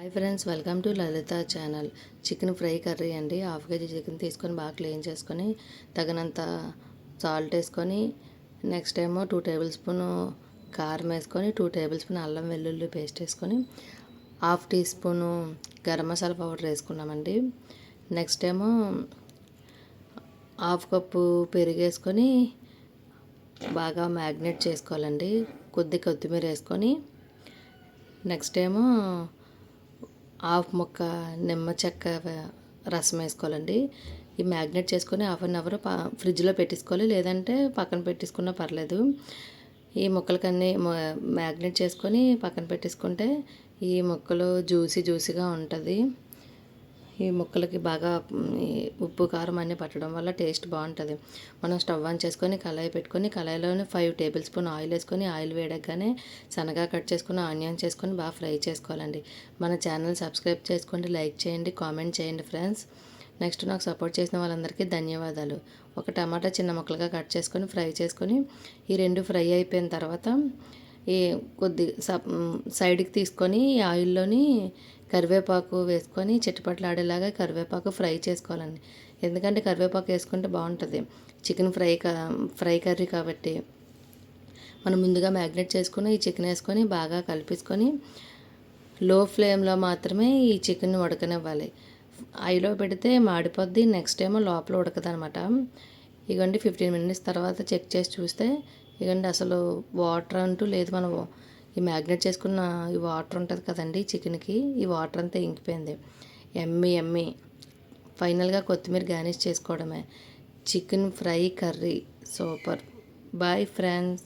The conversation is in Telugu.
Hi friends, welcome to Lalitha channel. Chicken fry curry అండి. హాఫ్ కేజీ చికెన్ తీసుకొని బాగా క్లీన్ చేసుకొని తగినంత సాల్ట్ వేసుకొని నెక్స్ట్ ఏమో 2 టేబుల్ స్పూన్ కారం వేసుకొని 2 టేబుల్ స్పూన్ అల్లం వెల్లుల్లి పేస్ట్ వేసుకొని half teaspoon garam masala powder వేసుకున్నామండి. నెక్స్ట్ ఏమో హాఫ్ కప్పు పెరుగు వేసుకొని బాగా మ్యాగ్నేట్ చేసుకోవాలండి. కొత్తిమీర వేసుకొని నెక్స్ట్ ఏమో హాఫ్ ముక్క నిమ్మ చెక్క రసం వేసుకోవాలండి. ఈ మ్యాగ్నేట్ చేసుకొని హాఫ్ అన్ అవర్ ఫ్రిడ్జ్లో పెట్టేసుకోవాలి, లేదంటే పక్కన పెట్టేసుకున్నా పర్లేదు. ఈ ముక్కలకన్నీ మ్యాగ్నేట్ చేసుకొని పక్కన పెట్టేసుకుంటే ఈ ముక్కలు జ్యూసీగా ఉంటుంది. ఈ ముక్కలకి బాగా ఉప్పు కారం అన్నీ పట్టడం వల్ల టేస్ట్ బాగుంటుంది. మనం స్టవ్ ఆన్ చేసుకొని కళాయి పెట్టుకొని కళాయిలోనే 5 టేబుల్ స్పూన్ ఆయిల్ వేసుకొని ఆయిల్ వేయగానే సన్నగా కట్ చేసుకుని ఆనియన్స్ చేసుకొని బాగా ఫ్రై చేసుకోవాలండి. మన ఛానల్ సబ్స్క్రైబ్ చేసుకోండి, లైక్ చేయండి, కామెంట్ చేయండి ఫ్రెండ్స్. నెక్స్ట్ నాకు సపోర్ట్ చేసిన వాళ్ళందరికీ ధన్యవాదాలు. ఒక టమాటా చిన్న ముక్కలుగా కట్ చేసుకొని ఫ్రై చేసుకొని ఈ రెండు ఫ్రై అయిపోయిన తర్వాత ఈ సైడ్కి తీసుకొని ఆయిల్లోని కరివేపాకు వేసుకొని చిటపటలాడేలాగా కరివేపాకు ఫ్రై చేసుకోవాలండి. ఎందుకంటే కరివేపాకు వేసుకుంటే బాగుంటుంది. చికెన్ ఫ్రై కర్రీ కాబట్టి మనం ముందుగా మ్యాగ్నేట్ చేసుకుని ఈ చికెన్ వేసుకొని బాగా కలిపేసుకొని లో ఫ్లేమ్లో మాత్రమే ఈ చికెన్ ఉడకనివ్వాలి. హైలో పెడితే మాడిపోద్ది, నెక్స్ట్ ఏమో లోపల ఉడకదు అనమాట. ఇగోండి 15 మినిట్స్ తర్వాత చెక్ చేసి చూస్తే ఇగోండి అసలు వాటర్ అంటూ లేదు. మనం ఈ మ్యాగ్నేట్ చేసుకున్న ఈ వాటర్ ఉంటుంది కదండి చికెన్కి, ఈ వాటర్ అంతా ఇంకిపోయింది. ఎమ్మి ఫైనల్గా కొత్తిమీర గార్నిష్ చేసుకోవడమే. Chicken fry curry super. Bye friends.